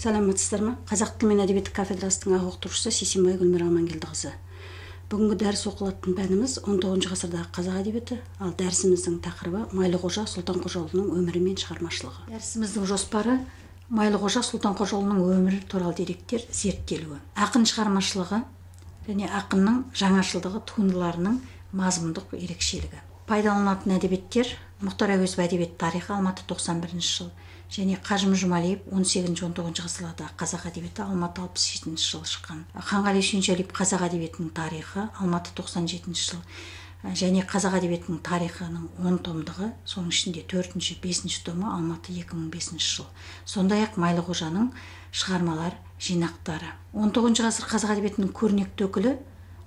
Саламатсыздар ма? Қазақ тілі мен әдебиеті кафедрасының аға оқытушысы Сейсенбай Гүлмира Амангелдіқызы. Бүгінгі дәріс оқылатын пәніміз 19 ғасырдағы қазақ әдебиеті, ал дәрісіміздің тақырыбы Майлықожа Сұлтанқожаұлының өмірі мен шығармашылығы. Дәрісіміздің жоспары Майлықожа Сұлтанқожаұлының өмірі туралы деректер зерттелуі. Ақын шығармашылығы және ақынның жаңашылдығы туындыларының мазмұндық ерекшелігі. Пайдаланатын әдебиеттер Мұхтар Әуезов әдебиет тарихы Алматы 91 жыл және Қажым Жұмалиев 18-19 ғасырлардағы қазақ әдебиеті Алматы 67 жыл шыққан. Ханғали Сүйіншәлиев қазақ әдебиетінің тарихы Алматы 97 жыл және қазақ әдебиетінің тарихының 10 томдығы, соның ішінде 4-ші, 5-ші томы Алматы 2005 жыл. Сондай-ақ Майлықожаның шығармалар жинақтары. 19 ғасыр қазақ әдебиетінің көрнекті өкілі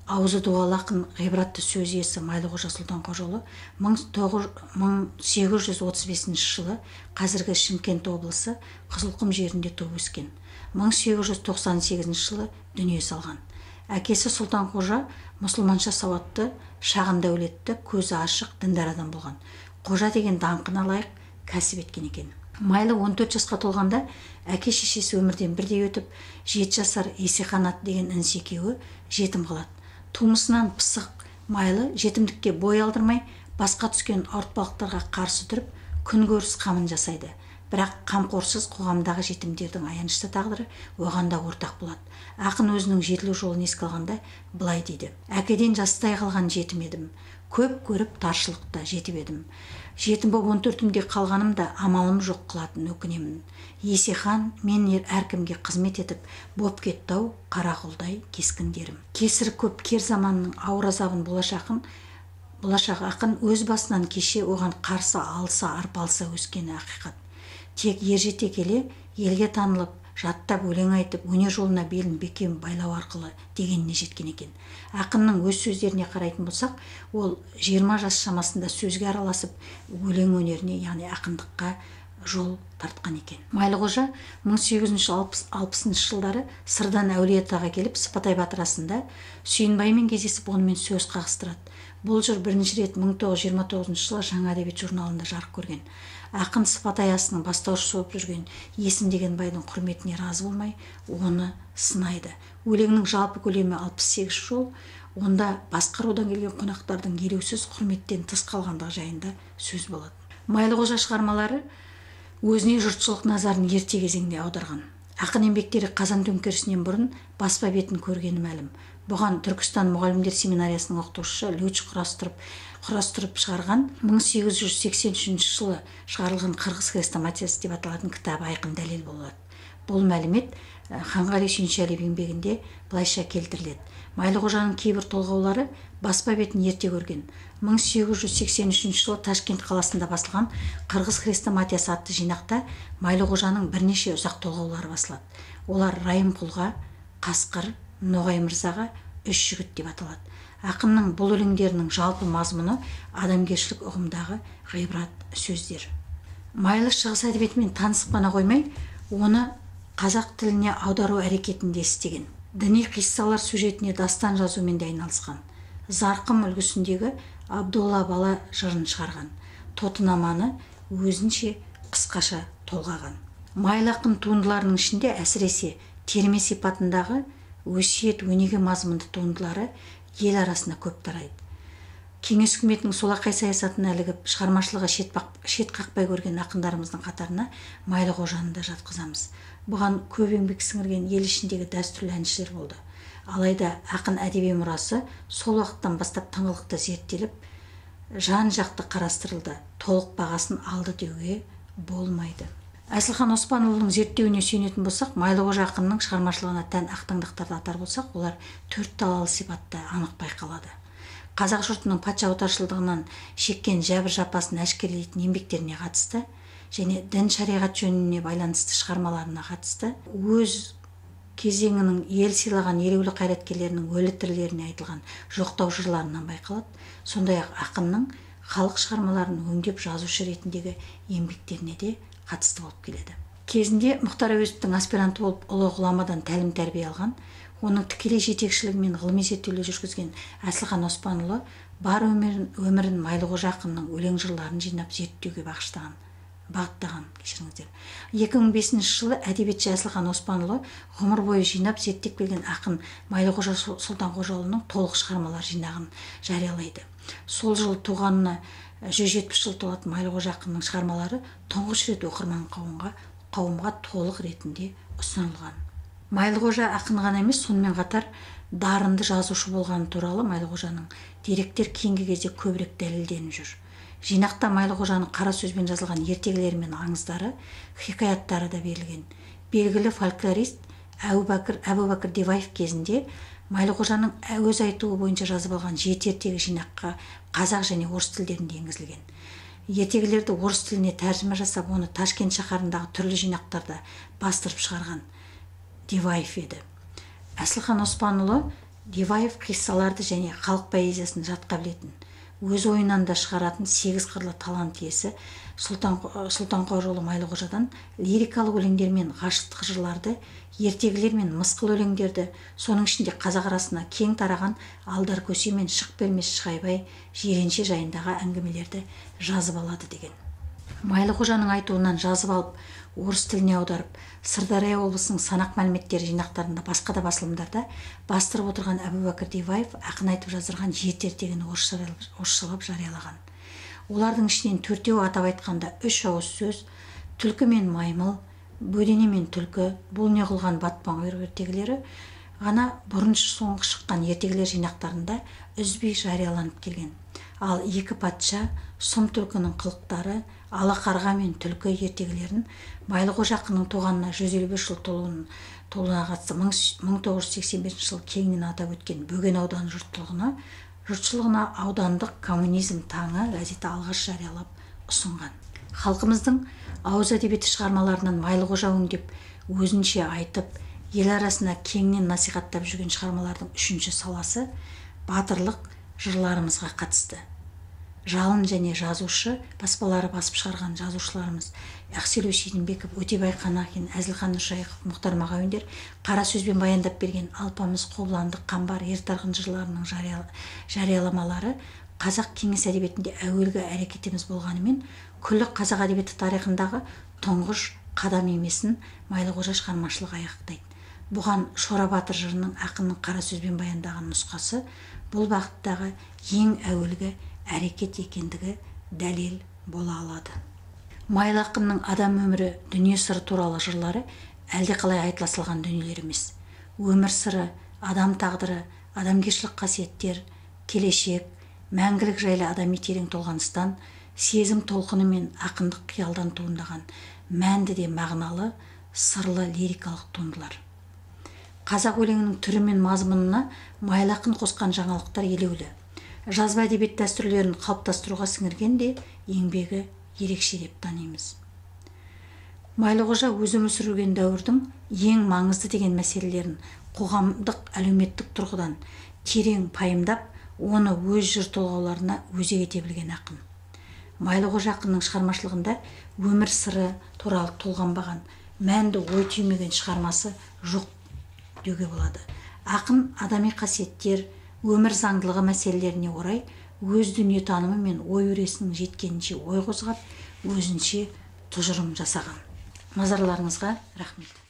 аузы дуалы ақын ғибратты сөз иесі Майлықожа Сұлтанқожаұлы 1835 жылы қазіргі Шымкент облысы Қызылқұм жерінде туып өскен. 1898 жылы дүние салған. Әкесі Сұлтанқожа мұсылманша сауатты, шағын дәулетті, көзі ашық, діндар адам болған. Қожа деген даңқына лайық кәсіп еткен екен. Майлы 14 жасқа толғанда әке шешесі өмірден бірдей өтіп, 7 жасар Есеқанат деген інісі екеуі жетім қалады. Тумысынан пысық Майлы жетімдікке бой алдырмай, басқа түскен ауыртпалықтарға қарсы тұрып, күнкөріс қамын жасайды. Бірақ қамқорсыз қоғамдағы жетімдердің аянышты тағдыры оған да ортақ болады. Ақын өзінің жетілу жолын еске алғанда былай дейді: әкеден жастай қалған жетім едім, көп көріп таршылықта жетіп едім. Жетім боп 14-імде қалғанымда амалым жоқ қылатын өкінемін. Есехан мен әркімге қызмет етіп, боп кетті-ау қарақұлдай кескіндерім. Кесірі көп кер заманның ауыр азабын болашақ ақын өз басынан кеше оған қарсы алса арпалса өскені ақиқат. Тек ержете келе елге танылып, жаттап өлең айтып, өнер жолына белін бекем байлау арқылы дегеніне жеткен екен. Ақынның өз сөздеріне қарайтын болсақ, ол 20 жас шамасында сөзге араласып, өлең өнеріне, яғни ақындыққа жол тартқан екен. Майлықожа 1860 жылдары Сырдан Әулиеатаға келіп, Сыпатай батырасында Сүйінбаймен кездесіп, онымен сөз қағыстырады. Бұл жыр бірінші рет 1929 жылы Жаңа әдебиет журналында жарық көрген. Ақын Сыпатай асының бастаушысы болып жүрген Есім деген байдың құрметіне разы болмай, оны сынайды. Өлеңнің жалпы көлемі 68 жол, онда басқа рудан келген қонақтардың елеусіз құрметтен тыс қалғандығы жайында сөз болады. Майлықожа шығармалары өзіне жұртшылық назарын ерте кезеңде аударған. Ақын еңбектері Қазан төңкерісінен бұрын баспа бетін көргені мәлім. Бұған Түркістан мұғалімдер семинариясының оқытушысы Лёч құрастырып шығарған 1883 жылы шығарылған Қырғыз хрестоматиясы деп аталатын кітабы айқын дәлел болады. Бұл мәлімет Ханғали Сүйіншәлиев еңбегінде былайша келтіріледі: Майлықожаның кейбір толғаулары баспа бетін ерте көрген. 1883 жылы Ташкент қаласында басылған Қырғыз хрестоматиясы атты жинақта Майлықожаның бірнеше ұзақ толғаулары басылады. Олар Райымқұлға, Қасқыр, Ноғай мырзаға, үш жігіт деп аталады. Ақынның бұл өлеңдерінің жалпы мазмұны адамгершілік ұғымдағы ғибрат сөздер. Майлы шығыс әдебиетімен танысып қана қоймай, оны қазақ тіліне аудару әрекетінде істеген. Діни қиссалар сюжетіне дастан жазумен де айналысқан. Зарқым үлгісіндегі Абдолла бала жырын шығарған. Тотынаманы өзінше қысқаша толғаған. Майлы ақын туындыларының ішінде әсіресе терме сипатындағы өсиет өнеге мазмұнды туындылары ел арасында көп тарайды. Кеңес үкіметінің солақай саясатына ілігіп, шығармашылығы шет қақпай көрген ақындарымыздың қатарына Майлықожаны да жатқызамыз. Бұған көп еңбек сіңірген ел ішіндегі дәстүрлі әншілер болды. Алайда ақын әдеби мұрасы сол уақыттан бастап тыңғылықты зерттеліп, жан-жақты қарастырылды, толық бағасын алды деуге болмайды. Әзілхан Оспанұлының зерттеуіне сүйенетін болсақ, Майлықожа ақынның шығармашылығына тән ақтаңдақтарды атар болсақ, олар төрт талалы сипатта анық байқалады. Қазақ жұртының патша отаршылдығынан шеккен жәбір жапасын әшкерелейтін еңбектеріне қатысты және дін шариғат жөніне байланысты шығармаларына қатысты, өз кезеңінің ел сыйлаған елеулі қайраткерлерінің өлі тірілеріне айтылған жоқтау жырларынан байқалады. Сондай-ақ ақынның халық шығармаларын өңдеп жазушы ретіндегі еңбектеріне де қатысты болып келеді. Кезінде Мұхтар Әуезовтің аспиранты болып ұлы ғұламадан тәлім тәрбие алған, оның тікелей жетекшілігімен ғылыми зерттеулер жүргізген Әзілхан Оспанұлы бар өмірін Майлықожа ақынның өлең жырларын жинап зерттеуге бағыштаған. бағыттаған, кешіріңіздер. 2005 жылы әдебиетші Әсілхан Оспанұлы ғұмыр бойы жинап зерттеп келген ақын Майлықожа Сұлтанқожаұлының толық шығармалар жинағын жариялайды. Сол жылы туғанына 170 жыл толатын Майлықожа ақынның шығармалары тұңғыш рет оқырман қауымға толық ретінде ұсынылған. Майлықожа ақын ғана емес, сонымен қатар дарынды жазушы болғаны туралы Майлықожаның деректер кейінгі кезде көбірек дәлелденіп жүр. Жинақта Майлықожаның қара сөзбен жазылған ертегілері мен аңыздары, хикаяттары да берілген. Белгілі фольклорист Әбубәкір Диваев кезінде Майлықожаның өз айтуы бойынша жазып алған 7 ертегі жинаққа қазақ және орыс тілдерінде енгізілген. Ертегілерді орыс тіліне тәржіме жасап, оны Ташкент шаһарындағы түрлі жинақтарда бастырып шығарған Диваев еді. Әсілхан Оспанұлы Диваев қиссаларды және халық поэзиясын жатқа білетін, өз ойынан да шығаратын 8 қырлы талант иесі Сұлтанқожаұлы Майлықожадан лирикалық өлеңдер мен ғашықтық жырларды, ертегілер мен мысқыл өлеңдерді, соның ішінде қазақ арасына кең тараған Алдар көсе мен Шық бермес Шығайбай, Жиренше жайындағы әңгімелерді жазып алады деген. Майлықожаның айтуынан жазып алып, орыс тіліне аударып, Сырдария облысының санақ мәліметтері жинақтарында, басқа да басылымдарда бастырып отырған Әбубәкір Диваев ақын айтып жаздырған 7 ертегіні орысшалап жариялаған. Олардың ішінен 4-еуі атап айтқанда 3 ауыз сөз, түлкі мен маймыл, бөдене мен түлкі, бұл не қылған батпан құйрық ертегілері ғана бұрыншы соңғы шыққан ертегілер жинақтарында үзбей жарияланып келген. Ал 2 патша, сұм түлкінің қылықтары, ала қарға мен түлкі ертегілерін Майлықожа ақынның туғанына 155 жыл толуына қатысты 1985 жыл кеңінен атап өткен Бөген ауданы жұртшылығына аудандық коммунизм таңы газеті алғаш жариялап ұсынған. Халқымыздың ауыз әдебиеті шығармаларынан Майлықожа өңдеп, өзінше айтып, ел арасына кеңінен насихаттап жүрген шығармалардың 3-ші саласы батырлық жырларымызға қатысты. Жалын және жазушы баспалары басып шығарған жазушыларымыз Ақселеу Сейдімбеков, Өтебай Қанахин, Әзілхан Нұршайықов, Мұхтар Мағауиндер қара сөзбен баяндап берген Алпамыс, Қобыланды, Қамбар, Ертарғын жырларының жарияламалары қазақ кеңес әдебиетінде әуелгі әрекетіміз болғанымен, күллі қазақ әдебиеті тарихындағы тұңғыш қадам емесін Майлықожа шығармашылығы аяқтайды. Бұған Шора батыр жырының ақынның қара сөзбен баяндаған нұсқасы бұл бағыттағы ең әуелгі әрекет екендігі дәлел бола алады. Майлы ақынның адам өмірі, дүние сыры туралы жырлары әлдеқалай айтыласылған дүниелер емес. Өмір сыры, адам тағдыры, адамгершілік қасиеттер, келешек, мәңгілік жайлы адами терең толғаныстан, сезім толқыны мен ақындық қиялдан туындаған мәнді де мағыналы, сырлы лирикалық туындылар. Қазақ өлеңінің түрі мен мазмұнына Майлы ақын қосқан жаңалықтар елеулі. Жазба әдебиет дәстүрлерін қалыптастыруға сіңірген де еңбегі ерекше деп танимыз. Майлықожа өзі өмір сүрген дәуірдің ең маңызды деген мәселелерін қоғамдық, әлеуметтік тұрғыдан терең пайымдап, оны өз жыр толғауларына өзек ете білген ақын. Майлықожа ақынның шығармашылығында өмір сыры туралы толғанбаған, мәнді ой түймеген шығармасы жоқ деуге болады. Ақын адами қасиеттер, өмір заңдылығы мәселелеріне орай өз дүниетанымы мен ой өресінің жеткенінше ой қозғап, өзінше тұжырым жасаған. Назарларыңызға рахмет.